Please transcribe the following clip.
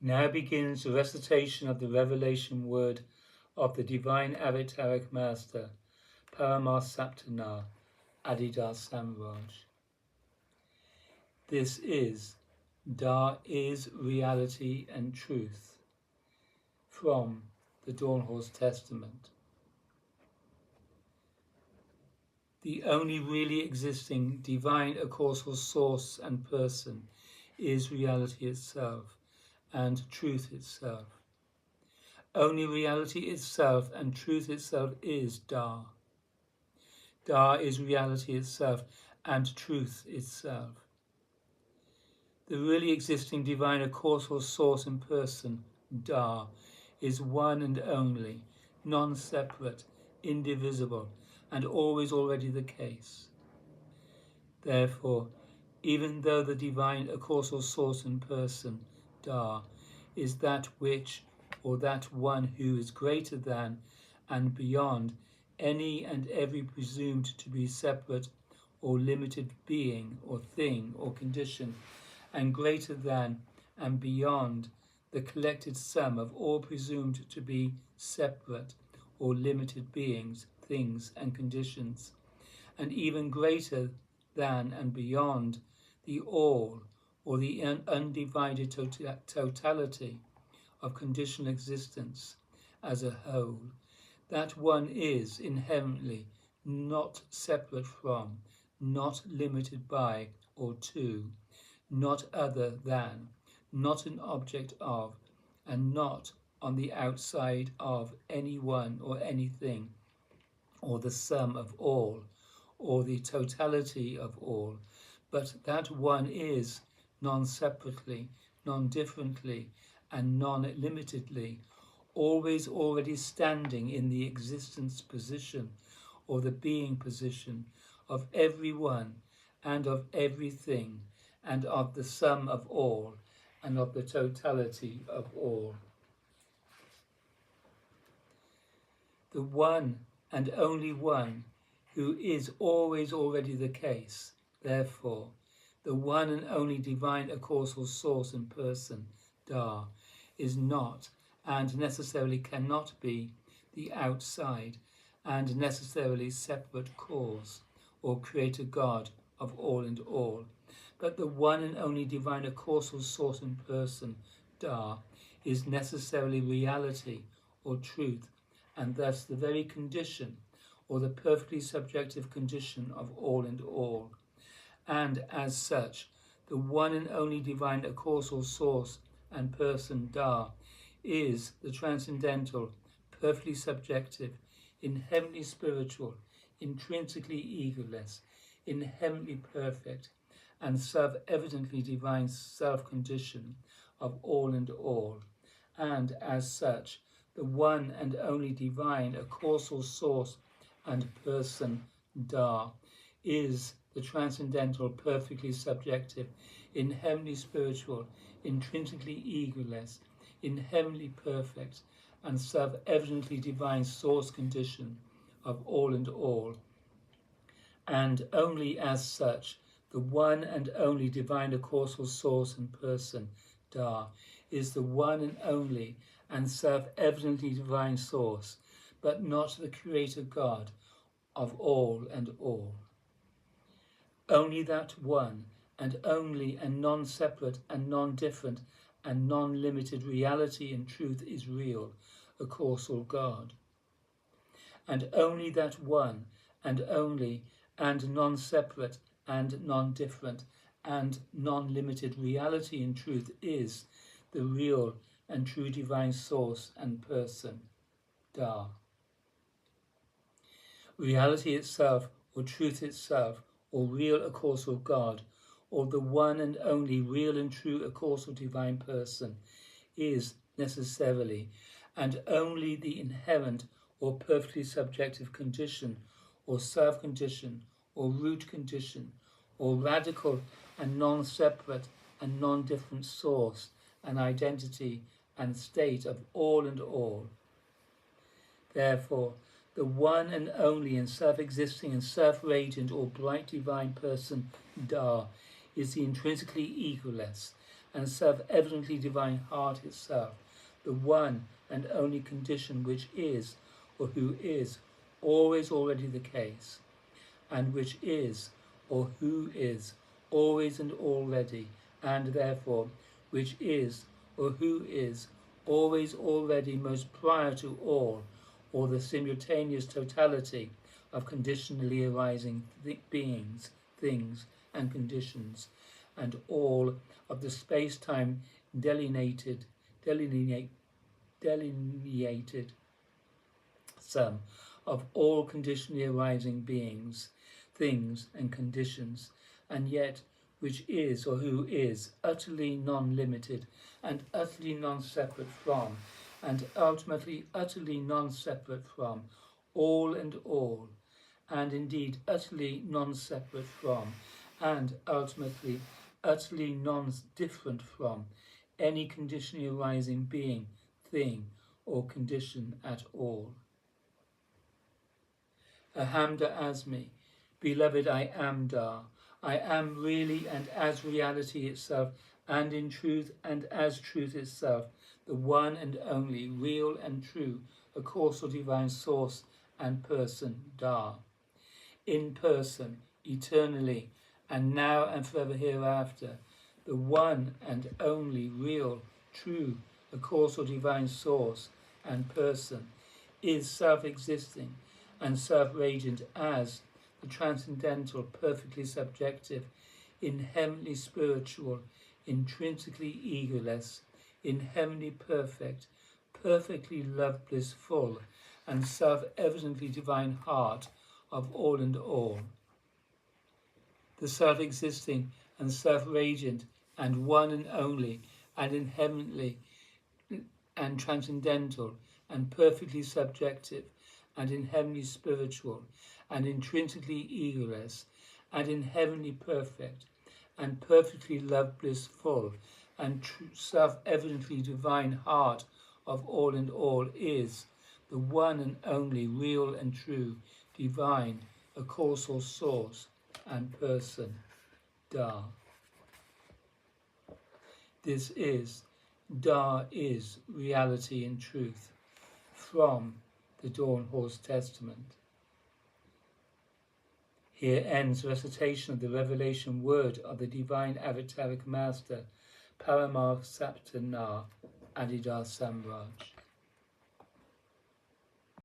Now begins the recitation of the revelation word of the divine avataric master, Paramasaptana, Adidas Samraj. This is reality and truth from the Dawn Horse Testament. The only really existing divine causal source and person is reality itself and truth itself. Only reality itself and truth itself is Da. Da is reality itself and truth itself. The really existing divine causal source and person, Da, is one and only, non-separate, indivisible, and always already the case. Therefore, even though the divine causal source and person, Da, is that which, or that one who is greater than and beyond any and every presumed to be separate or limited being or thing or condition, and greater than and beyond the collected sum of all presumed to be separate or limited beings, things, and conditions, and even greater than and beyond the all or the undivided totality of conditional existence as a whole, that one is inherently not separate from, not limited by or to, not other than, not an object of, and not on the outside of anyone or anything, or the sum of all, or the totality of all, but that one is non-separately, non-differently, and non-limitedly, always already standing in the existence position, or the being position, of everyone and of everything, and of the sum of all, and of the totality of all. The one and only one who is always already the case, therefore, the one and only divine causal source and person, Da, is not and necessarily cannot be the outside and necessarily separate cause or creator God of all and all, but the one and only divine causal source and person, Da, is necessarily reality or truth, and thus the very condition or the perfectly subjective condition of all and all. And as such, the one and only divine causal source and person, Da, is the transcendental, perfectly subjective, inherently spiritual, intrinsically egoless, inherently perfect, and self-evidently divine self-condition of all and all. And as such, the one and only divine causal source and person, Da, is the transcendental, perfectly subjective, inherently spiritual, intrinsically egoless, inherently perfect, and self-evidently divine source condition of all and all. And only as such, the one and only divine causal source and person, Da, is the one and only and self-evidently divine source, but not the creator God of all and all. Only that one and only and non-separate and non-different and non-limited reality and truth is real, a causal God. And only that one and only and non-separate and non-different and non-limited reality and truth is the real and true divine source and person, Da. Reality itself, or truth itself, or real causal God, or the one and only real and true causal divine person, is necessarily and only the inherent or perfectly subjective condition, or self-condition, or root condition, or radical and non-separate and non-different source and identity and state of all and all. Therefore, the one and only and self-existing and self-radiant or bright divine person, Da, is the intrinsically egoless and self-evidently divine heart itself, the one and only condition which is, or who is, always already the case, and which is, or who is, always and already, and therefore, which is, or who is, always already most prior to all, or the simultaneous totality of conditionally arising beings, things, and conditions, and all of the space-time delineated sum of all conditionally arising beings, things, and conditions, and yet which is, or who is, utterly non-limited and utterly non-separate from, and ultimately utterly non-separate from, all and all, and indeed utterly non-separate from, and ultimately utterly non-different from, any conditionally arising being, thing, or condition at all. Ahamda Asmi, beloved, I am Da. I am really and as reality itself, and in truth and as truth itself, the one and only, real and true, a causal divine source and person, Da. In person, eternally, and now and forever hereafter, the one and only, real, true, a causal divine source and person, is self-existing and self-radiant as the transcendental, perfectly subjective, inherently spiritual, intrinsically egoless, inherently perfect, perfectly love blissful, and self-evidently divine heart of all and all. The self-existing and self-radiant and one and only and inherently and transcendental and perfectly subjective and inherently spiritual and intrinsically egoless and inherently perfect and perfectly love blissful and self-evidently divine heart of all and all is the one and only real and true, divine, a causal source and person, Da. This is, Da is reality and truth from the Dawn Horse Testament. Here ends recitation of the revelation word of the divine avataric master, Paramarth Saptana Adida Samraj.